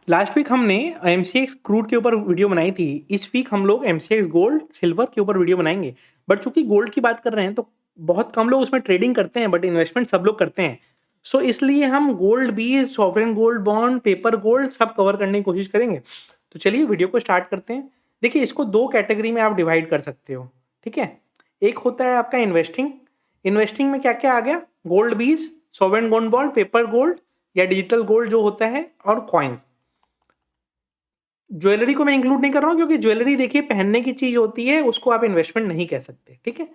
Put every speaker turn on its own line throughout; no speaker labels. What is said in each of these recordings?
Last week हमने MCX crude के ऊपर वीडियो बनाई थी। इस वीक हम लोग एमसीएक्स गोल्ड, सिल्वर के ऊपर वीडियो बनाएँगे। बट चूँकि गोल्ड की बात कर रहे हैं तो बहुत कम लोग उसमें ट्रेडिंग करते हैं, बट इन्वेस्टमेंट सब लोग करते हैं। सो इसलिए हम गोल्ड भी, sovereign gold bond, paper gold सब कवर करने की कोशिश करेंगे। तो चलिए वीडियो को स्टार्ट करते हैं। देखिए, इसको 2 कैटेगरी में आप डिवाइड कर सकते हो, ठीक है? एक होता है आपका इन्वेस्टिंग। इन्वेस्टिंग में क्या-क्या आ गया? गोल्ड बीज, sovereign gold bond, paper gold या डिजिटल गोल्ड जो होता है, और कॉइन्स। ज्वेलरी को मैं इंक्लूड नहीं कर रहा हूँ क्योंकि ज्वेलरी देखिए पहनने की चीज़ होती है, उसको आप इन्वेस्टमेंट नहीं कह सकते, ठीक है?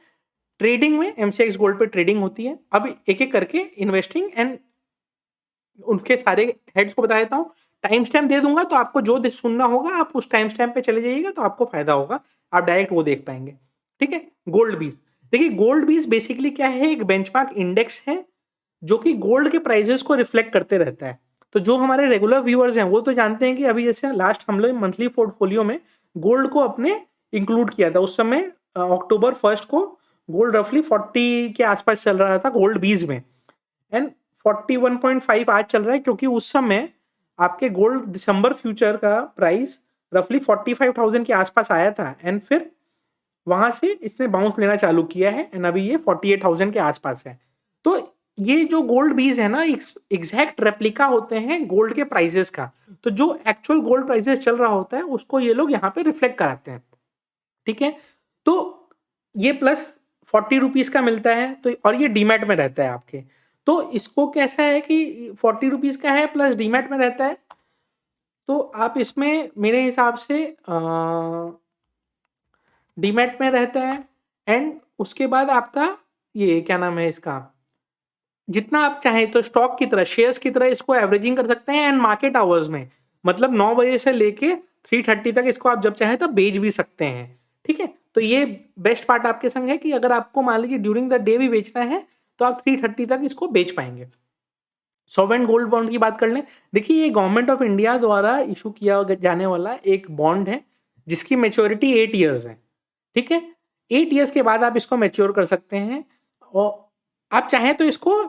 ट्रेडिंग में एमसीएक्स गोल्ड पे ट्रेडिंग होती है। अब एक-एक करके इन्वेस्टिंग एंड उनके सारे हेड्स को बता देता हूँ। टाइम स्टैम्प दे दूँगा तो आपको जो द सुनना होगा आप उस टाइम स्टैम्प पे चले जाइएगा तो आपको फ़ायदा होगा। आप डायरेक्ट वो देख पाएँगे, ठीक है? गोल्ड बीज। देखिए, गोल्ड बीज बेसिकली क्या है? एक बेंचमार्क इंडेक्स है जो कि गोल्ड के प्राइसेस को रिफ्लेक्ट करते रहता है। तो जो हमारे रेगुलर व्यूअर्स हैं वो तो जानते हैं कि अभी जैसे लास्ट हम लोग मंथली पोर्टफोलियो में गोल्ड को अपने इंक्लूड किया था। उस समय अक्टूबर 1 को गोल्ड रफली 40 के आसपास चल रहा था गोल्ड बीज में, एंड 41.5 आज चल रहा है क्योंकि उस समय आपके गोल्ड दिसंबर फ्यूचर का प्राइस रफली 45,000 के आसपास आया था, एंड फिर वहाँ से इसने बाउंस लेना चालू किया है एंड अभी ये 48,000 के आसपास है। तो ये जो गोल्ड बीज है ना, एग्जैक्ट रेप्लिका होते हैं गोल्ड के प्राइसेस का। तो जो एक्चुअल गोल्ड प्राइसेस चल रहा होता है उसको ये लोग यहाँ पे रिफ्लेक्ट कराते हैं, ठीक है? तो ये प्लस 40 रुपीज़ का मिलता है, तो और ये डीमैट में रहता है आपके। तो इसको कैसा है कि 40 रुपीज़ का है प्लस डीमैट में रहता है, तो आप इसमें मेरे हिसाब से डीमैट में रहता है, एंड उसके बाद आपका ये क्या नाम है इसका, जितना आप चाहें तो स्टॉक की तरह, शेयर्स की तरह इसको एवरेजिंग कर सकते हैं, एंड मार्केट आवर्स में मतलब 9 बजे से लेके 3:30 तक इसको आप जब चाहें तब बेच भी सकते हैं, ठीक है? तो ये बेस्ट पार्ट आपके संग है कि अगर आपको मान लीजिए ड्यूरिंग द डे भी बेचना है तो आप 3:30 तक इसको बेच पाएँगे। सॉवरेन गोल्ड बॉन्ड की बात कर लें। देखिए, ये गवर्नमेंट ऑफ इंडिया द्वारा इश्यू किया जाने वाला एक बॉन्ड है जिसकी मैच्योरिटी 8 इयर्स है, ठीक है? 8 इयर्स के बाद आप इसको मैच्योर कर सकते हैं, और आप चाहें तो इसको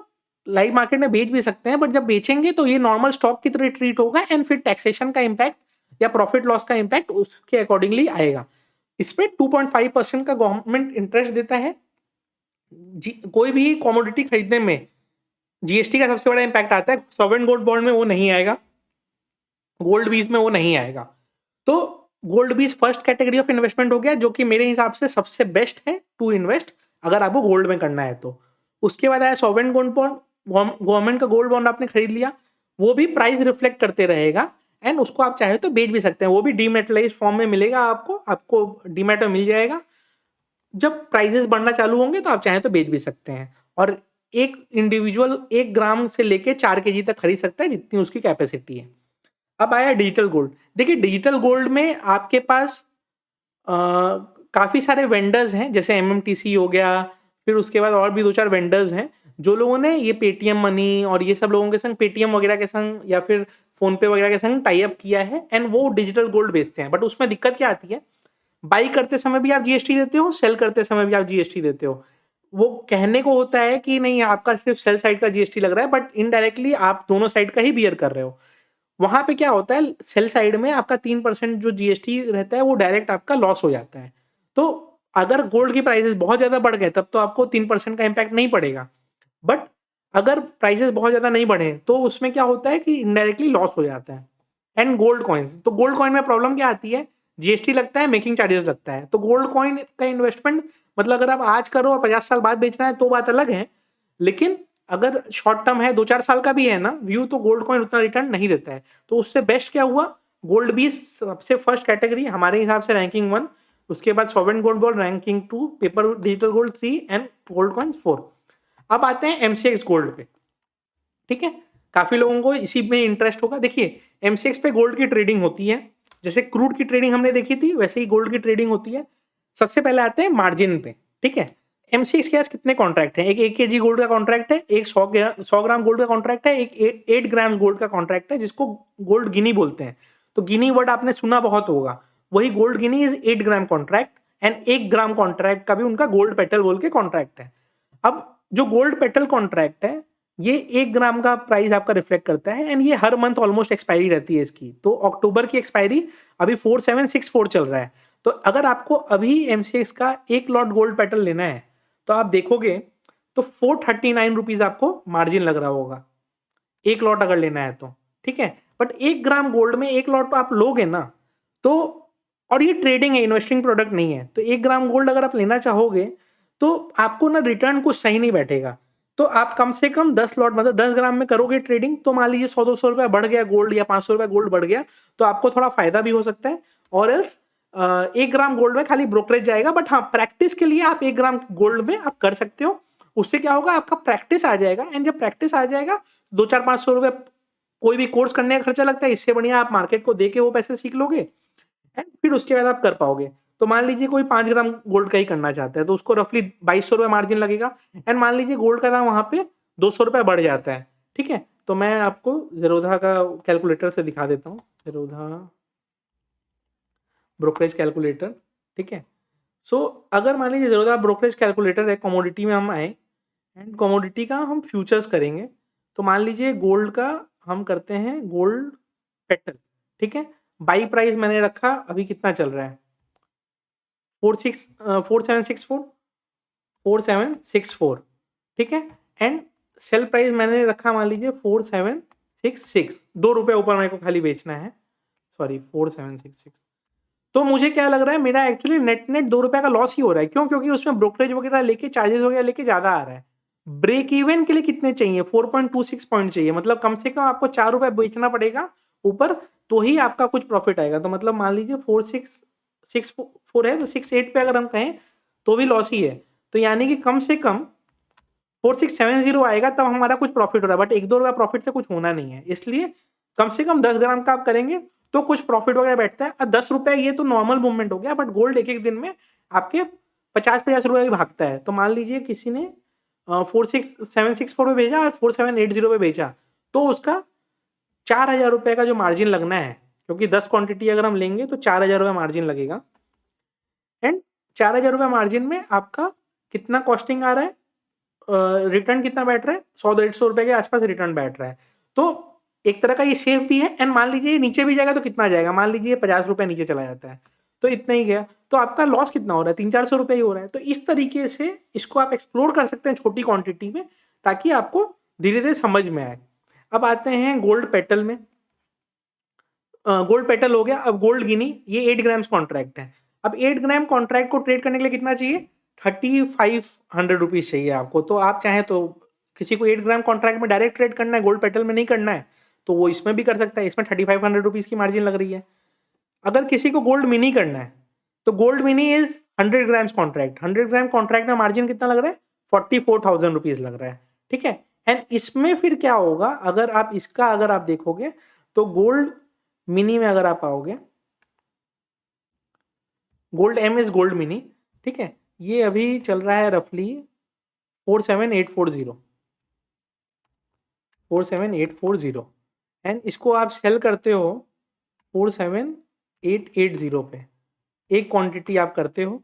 लाइव मार्केट में बेच भी सकते हैं, बट जब बेचेंगे तो ये नॉर्मल स्टॉक की तरह ट्रीट होगा, एंड फिर टैक्सेशन का इम्पैक्ट या प्रॉफिट लॉस का इम्पैक्ट उसके अकॉर्डिंगली आएगा। इसमें 2.5% का गवर्नमेंट इंटरेस्ट देता है। कोई भी कमोडिटी खरीदने में जीएसटी का सबसे बड़ा इम्पैक्ट आता है, सॉवरेन गोल्ड बॉन्ड में वो नहीं आएगा, गोल्ड बीज में वो नहीं आएगा। तो गोल्ड बीज फर्स्ट कैटेगरी ऑफ इन्वेस्टमेंट हो गया जो कि मेरे हिसाब से सबसे बेस्ट है टू इन्वेस्ट अगर आपको गोल्ड में करना है तो। उसके बाद आया सॉवरेन गोल्ड बॉन्ड। गवर्नमेंट का गोल्ड बॉन्ड आपने खरीद लिया, वो भी प्राइस रिफ्लेक्ट करते रहेगा, एंड उसको आप चाहे तो बेच भी सकते हैं। वो भी डीमेटलाइज्ड फॉर्म में मिलेगा आपको डीमैट में मिल जाएगा। जब प्राइसेस बढ़ना चालू होंगे तो आप चाहें तो बेच भी सकते हैं, और एक इंडिविजुअल 1 ग्राम से लेके 4 केजी तक खरीद सकता है जितनी उसकी कैपेसिटी है। अब आया डिजिटल गोल्ड। देखिए, डिजिटल गोल्ड में आपके पास अ, काफ़ी सारे वेंडर्स हैं, जैसे एमएमटीसी हो गया, फिर उसके बाद और भी 2-4 वेंडर्स हैं, जो लोगों ने ये पेटीएम मनी और ये सब लोगों के संग, पेटीएम वगैरह के संग या फिर फ़ोनपे वगैरह के संग टाई अप किया है, एंड वो डिजिटल गोल्ड बेचते हैं। बट उसमें दिक्कत क्या आती है? बाई करते समय भी आप जीएसटी देते हो, सेल करते समय भी आप जीएसटी देते हो। वो कहने को होता है कि नहीं, आपका सिर्फ़ सेल साइड का जीएसटी लग रहा है, बट इनडायरेक्टली आप दोनों साइड का ही बियर कर रहे हो। वहाँ पे क्या होता है, सेल साइड में आपका 3% जो जीएसटी रहता है वो डायरेक्ट आपका लॉस हो जाता है। तो अगर गोल्ड की प्राइसेज़ बहुत ज़्यादा बढ़ गए तब तो आपको 3% का इम्पैक्ट नहीं पड़ेगा। बट अगर प्राइसेज़ बहुत ज़्यादा नहीं बढ़े तो उसमें क्या होता है कि इनडायरेक्टली लॉस हो जाता है। एंड गोल्ड कॉइन्स, तो गोल्ड कॉइन में प्रॉब्लम क्या आती है? जीएसटी लगता है, मेकिंग चार्जेस लगता है। तो गोल्ड कॉइन का इन्वेस्टमेंट मतलब अगर आप आज करो और 50 साल बाद बेचना है तो बात अलग है। लेकिन अगर शॉर्ट टर्म है, 2-4 साल का भी है ना व्यू, तो गोल्ड कॉइन उतना रिटर्न नहीं देता है। तो उससे बेस्ट क्या हुआ? गोल्ड भी सबसे फर्स्ट कैटेगरी हमारे हिसाब से रैंकिंग 1, उसके बाद sovereign gold bond ranking 2, paper digital gold 3 and gold coins 4। अब आते हैं एमसीएक्स गोल्ड पे, ठीक है? काफ़ी लोगों को इसी में इंटरेस्ट होगा। देखिए, एमसीएक्स पे गोल्ड की ट्रेडिंग होती है। जैसे क्रूड की ट्रेडिंग हमने देखी थी, वैसे ही गोल्ड की ट्रेडिंग होती है। सबसे पहले आते हैं मार्जिन पे, ठीक है? एमसीएक्स के पास कितने कॉन्ट्रैक्ट हैं? एक 1 केजी गोल्ड का कॉन्ट्रैक्ट है, एक 100 ग्राम गोल्ड का कॉन्ट्रैक्ट है, एक 8 ग्राम्स गोल्ड का कॉन्ट्रैक्ट है जिसको गोल्ड गिनी बोलते हैं। तो गिनी वर्ड आपने सुना बहुत होगा। वही gold Guinea is 8 gram contract, and 1 gram contract का भी उनका गोल्ड पेटल बोल के कॉन्ट्रैक्ट है। अब जो गोल्ड पेटल कॉन्ट्रैक्ट है, ये 1 ग्राम का प्राइस आपका रिफ्लेक्ट करता है एंड ये हर मंथ ऑलमोस्ट एक्सपायरी रहती है इसकी। तो अक्टूबर की एक्सपायरी अभी 4764 चल रहा है। तो अगर आपको अभी एमसीएक्स का 1 लॉट गोल्ड पेटल लेना है, तो आप देखोगे तो 439 रुपीज़ आपको मार्जिन लग रहा होगा, 1 लॉट अगर लेना है तो, ठीक है? बट 1 ग्राम गोल्ड में 1 लॉट तो आप लोगे ना, तो और ये ट्रेडिंग है, इन्वेस्टिंग प्रोडक्ट नहीं है। तो 1 ग्राम गोल्ड अगर आप लेना चाहोगे, तो आपको ना रिटर्न कुछ सही नहीं बैठेगा। तो आप कम से कम 10 लॉट मतलब 10 ग्राम में करोगे ट्रेडिंग, तो मान लीजिए ₹100-200 बढ़ गया गोल्ड या ₹500 गोल्ड बढ़ गया, तो आपको थोड़ा फ़ायदा भी हो सकता है। और एल्स 1 ग्राम गोल्ड में खाली ब्रोकरेज जाएगा, बट हाँ, प्रैक्टिस के लिए आप 1 ग्राम गोल्ड में आप कर सकते हो। उससे क्या होगा, आपका प्रैक्टिस आ जाएगा एंड जब प्रैक्टिस आ जाएगा, 2-4-500 कोई भी कोर्स करने का खर्चा लगता है, इससे बढ़िया आप मार्केट को देके वो पैसे सीख लोगे एंड फिर उसके बाद आप कर पाओगे। तो मान लीजिए कोई 5 ग्राम गोल्ड का ही करना चाहता है, तो उसको रफली ₹2200 मार्जिन लगेगा एंड मान लीजिए गोल्ड का दाम वहाँ पे ₹200 बढ़ जाता है, ठीक है? तो मैं आपको ज़ेरोधा का कैलकुलेटर से दिखा देता हूँ, ज़ेरोधा ब्रोकरेज कैलकुलेटर, ठीक है? सो अगर मान लीजिए ज़ेरोधा ब्रोकरेज कैलकुलेटर है, कमोडिटी में हम आए एंड कमोडिटी का हम फ्यूचर्स करेंगे, तो मान लीजिए गोल्ड का हम करते हैं गोल्ड पेटल, ठीक है? बाई प्राइस मैंने रखा, अभी कितना चल रहा है? 4764 4764, ठीक है? एंड सेल प्राइस मैंने रखा मान लीजिए 4766, ₹2 ऊपर मेरे को खाली बेचना है, सॉरी 4766। तो मुझे क्या लग रहा है, मेरा एक्चुअली नेट-नेट ₹2 का लॉस ही हो रहा है। क्यों? क्योंकि उसमें ब्रोकरेज वगैरह लेके चार्जेज़ वगैरह लेके ज़्यादा आ रहा है। ब्रेक इवन के लिए कितने चाहिए? 4.26 पॉइंट चाहिए, मतलब कम से कम आपको ₹4 बेचना पड़ेगा ऊपर, तो ही आपका कुछ प्रॉफिट आएगा। तो मतलब मान लीजिए 4664 है, तो 68 पे अगर हम कहें, तो भी लॉस ही है। तो यानी कि कम से कम 4670 आएगा, तब हमारा कुछ प्रॉफिट हो रहा है, बट ₹1-2 प्रॉफिट से कुछ होना नहीं है। इसलिए कम से कम 10 ग्राम का आप करेंगे, तो कुछ प्रॉफिट वगैरह बैठता है। ₹10 ये तो नॉर्मल मूवमेंट हो गया, बट गोल्ड एक-एक दिन में आपके ₹50-50 भी भागता है। तो मान लीजिए किसी ने 4764 पे भेजा और 4780 पे बेचा, तो उसका ₹4000 का जो मार्जिन लगना है, क्योंकि 10 क्वांटिटी अगर हम लेंगे तो ₹4000 मार्जिन लगेगा एंड ₹4000 मार्जिन में आपका कितना कॉस्टिंग आ रहा है, रिटर्न कितना बैठ रहा है? 100-150 के आसपास रिटर्न बैठ रहा है। तो एक तरह का ये सेफ भी है एंड मान लीजिए नीचे भी जाएगा तो कितना जाएगा? मान लीजिए ₹50 नीचे चला जाता है, तो इतना ही गया। तो आपका लॉस कितना हो रहा है? ₹300-400 ही हो रहा है। तो इस तरीके से इसको आप एक्सप्लोर कर सकते हैं छोटी क्वांटिटी में, ताकि आपको धीरे-धीरे समझ में आए। अब आते हैं गोल्ड पेटल में। गोल्ड पेटल हो गया, अब गोल्ड गिनी, ये 8 ग्राम्स कॉन्ट्रैक्ट है। अब 8 ग्राम कॉन्ट्रैक्ट को ट्रेड करने के लिए कितना चाहिए? ₹3500 चाहिए आपको। तो आप चाहें तो किसी को 8 ग्राम कॉन्ट्रैक्ट में डायरेक्ट ट्रेड करना है, गोल्ड पेटल में नहीं करना है, तो वो इसमें भी कर सकता है। इसमें ₹3500 की मार्जिन लग रही है। अगर किसी को गोल्ड मिनी करना है, तो gold mini is 100 grams contract. 100 gram contract में मार्जिन कितना लग रहा है? ₹44,000 लग रहा है, ठीक है? एंड इसमें फिर क्या होगा, अगर आप देखोगे, तो गोल्ड मिनी में अगर आप आओगे, gold M is gold mini, ठीक है? ये अभी चल रहा है रफली 47840 47840 एंड इसको आप सेल करते हो 47880 पे। एक क्वांटिटी आप करते हो,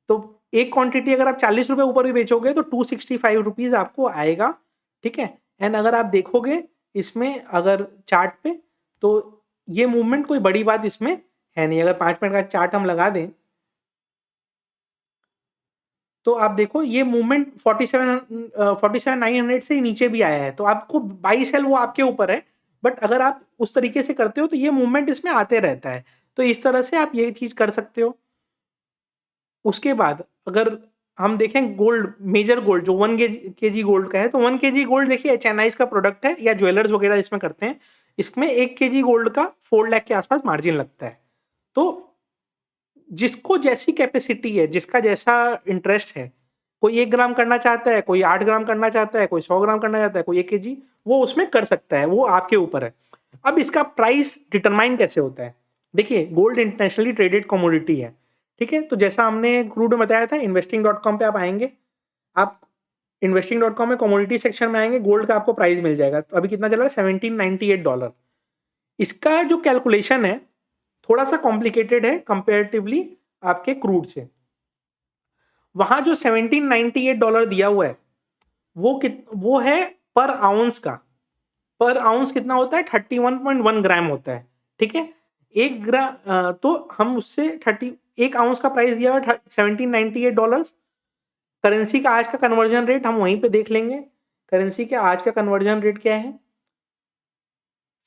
तो एक क्वांटिटी अगर आप ₹40 ऊपर भी बेचोगे, तो ₹265 आपको आएगा, ठीक है? एंड अगर आप देखोगे इसमें अगर चार्ट पे, तो ये मूवमेंट कोई बड़ी बात इसमें है नहीं। अगर 5 मिनट का चार्ट हम लगा दें, तो आप देखो ये मूवमेंट 47,900 से नीचे भी आया है, तो आपको बाई सेल वो आपके ऊपर है, बट अगर आप उस तरीके से करते हो, तो ये मूवमेंट इसमें आते रहता है। तो इस तरह से आप ये चीज़ कर सकते हो। उसके बाद अगर हम देखें गोल्ड, मेजर गोल्ड जो 1 केजी गोल्ड का है, तो 1 केजी गोल्ड देखिए एचएनआईज़ का प्रोडक्ट है या ज्वेलर्स वगैरह इसमें करते हैं। इसमें 1 केजी गोल्ड का 4 लाख के आसपास मार्जिन लगता है। तो जिसको जैसी कैपेसिटी है, जिसका जैसा इंटरेस्ट है, कोई 1 ग्राम करना चाहता है, कोई 8 ग्राम करना चाहता है, कोई 100 ग्राम करना चाहता है, कोई 1 केजी, वो उसमें कर सकता है, वो आपके ऊपर है। अब इसका प्राइस डिटरमाइन कैसे होता है? देखिए, गोल्ड इंटरनेशनली ट्रेडेड कमोडिटी है, ठीक है? तो जैसा हमने क्रूड में बताया था, investing.com पे आप आएँगे, आप investing.com में कमोडिटी सेक्शन में आएँगे, गोल्ड का आपको प्राइस मिल जाएगा। तो अभी कितना चल रहा है? $1798। इसका जो कैलकुलेशन है, थोड़ा-सा कॉम्प्लिकेटेड है कंपैरेटिवली आपके क्रूड से। वहाँ जो $1798 दिया हुआ है, वो है पर आउंस का, पर आउंस कितना होता है 31.1 ग्राम होता है, ठीक है। 1 ग्राम तो हम उससे 1 आउंस का प्राइस दिया हुआ है $1798। करेंसी का आज का कन्वर्जन रेट हम वहीं पे देख लेंगे। करेंसी के आज का कन्वर्जन रेट क्या है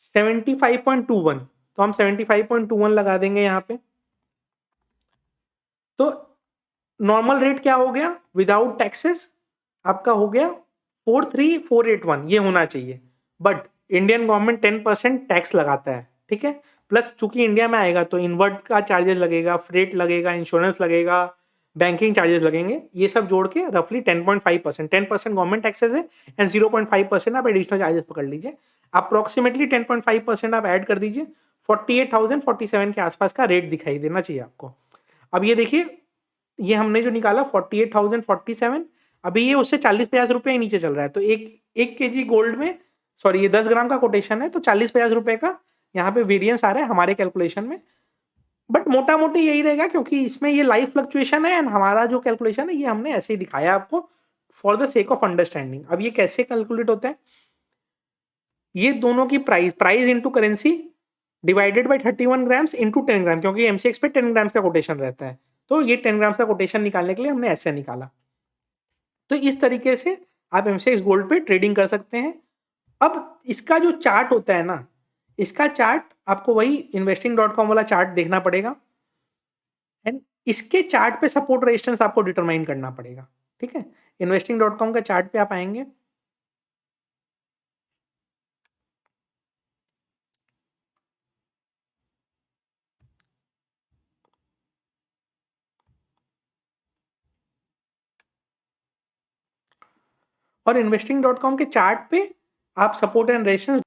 75.21, तो हम 75.21 लगा देंगे यहाँ पे। तो नॉर्मल रेट क्या हो गया विदाउट टैक्सेस आपका हो गया 43481, ये होना चाहिए। बट इंडियन गवर्नमेंट 10% टैक्स लगाता है, ठीक है। प्लस चूंकि इंडिया में आएगा तो इन्वर्ट का चार्जेस लगेगा, फ्रेट लगेगा, इंश्योरेंस लगेगा, बैंकिंग चार्जेस लगेंगे, ये सब जोड़ के रफली 10.5%, 10% गवर्नमेंट टैक्सेस है एंड 0.5% आप एडिशनल चार्जेस पकड़ लीजिए। अप्रोक्सीमेटली 10.5% आप ऐड कर दीजिए, 48,047 के आसपास का रेट दिखाई देना चाहिए आपको। अब ये देखिए, ये हमने जो निकाला 48,047, अभी ये उससे 40-50 रुपये ही नीचे चल रहा है। तो एक केजी गोल्ड में, सॉरी ये 10 ग्राम का कोटेशन है, तो 40-50 रुपये का यहाँ पे वेरिएंस आ रहा है हमारे कैलकुलेशन में। बट मोटा मोटी यही रहेगा क्योंकि इसमें ये लाइव फ्लक्चुएशन है एंड हमारा जो कैलकुलेशन है ये हमने ऐसे ही दिखाया आपको for the sake of understanding. अब ये कैसे कैलकुलेट होता है, ये दोनों की price into currency divided by 31 grams into 10 ग्राम, क्योंकि एमसीएक्स पे 10 ग्राम्स का कोटेशन रहता है। तो ये 10 ग्राम्स का कोटेशन निकालने के लिए हमने ऐसे निकाला। तो इस तरीके से आप एमसीएक्स गोल्ड पे ट्रेडिंग कर सकते हैं। अब इसका जो चार्ट होता है ना, इसका चार्ट आपको वही investing.com वाला चार्ट देखना पड़ेगा एंड इसके चार्ट पे सपोर्ट रेजिस्टेंस आपको डिटरमाइन करना पड़ेगा, ठीक है। investing.com का चार्ट पे आप आएंगे, और investing.com के चार्ट पे आप सपोर्ट एंड रेजिस्टेंस।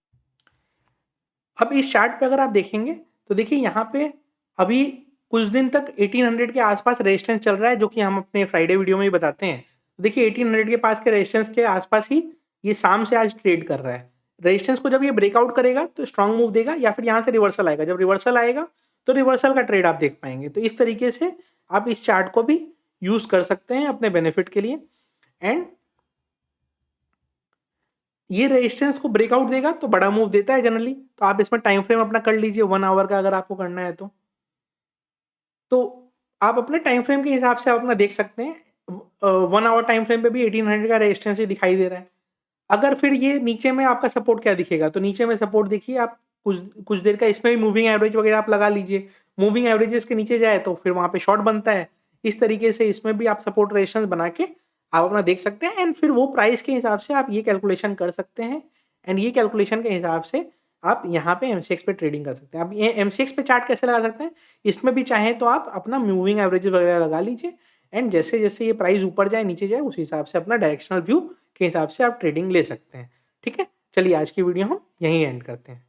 अब इस चार्ट पे अगर आप देखेंगे तो देखिए यहाँ पे अभी कुछ दिन तक 1800 के आसपास रेजिस्टेंस चल रहा है, जो कि हम अपने फ्राइडे वीडियो में ही बताते हैं। तो देखिए 1800 के पास के रेजिस्टेंस के आसपास ही ये शाम से आज ट्रेड कर रहा है। रेजिस्टेंस को जब ये ब्रेकआउट करेगा तो स्ट्रॉन्ग मूव देगा या फिर यहाँ से रिवर्सल आएगा। जब रिवर्सल आएगा तो रिवर्सल का ट्रेड आप देख पाएंगे। तो इस तरीके से आप इस चार्ट को भी यूज कर सकते हैं अपने बेनिफिट के लिए। एंड ये रेजिस्टेंस को ब्रेकआउट देगा तो बड़ा मूव देता है जनरली। तो आप इसमें टाइम फ्रेम अपना कर लीजिए 1 आवर का, अगर आपको करना है तो आप अपने टाइम फ्रेम के हिसाब से आप अपना देख सकते हैं। 1 आवर टाइम फ्रेम पे भी 1800 का रेजिस्टेंस ही दिखाई दे रहा है। अगर फिर ये नीचे में आपका सपोर्ट क्या दिखेगा, तो नीचे में सपोर्ट देखिए आप कुछ देर का, इसमें भी मूविंग एवरेज वगैरह आप लगा लीजिए। मूविंग एवरेजेस के नीचे जाए तो फिर वहाँ पे शॉर्ट बनता है। इस तरीके से इसमें भी आप सपोर्ट रेजिस्टेंस बना के आप अपना देख सकते हैं एंड फिर वो प्राइस के हिसाब से आप ये कैलकुलेशन कर सकते हैं एंड ये कैलकुलेशन के हिसाब से आप यहाँ पे एमसीएक्स पे ट्रेडिंग कर सकते हैं। आप ये एमसीएक्स पे चार्ट कैसे लगा सकते हैं, इसमें भी चाहें तो आप अपना मूविंग एवरेज वगैरह लगा लीजिए एंड जैसे जैसे ये प्राइस ऊपर जाए नीचे जाए उस हिसाब से अपना डायरेक्शनल व्यू के हिसाब से आप ट्रेडिंग ले सकते हैं, ठीक है। चलिए आज की वीडियो हम यहीं एंड करते हैं।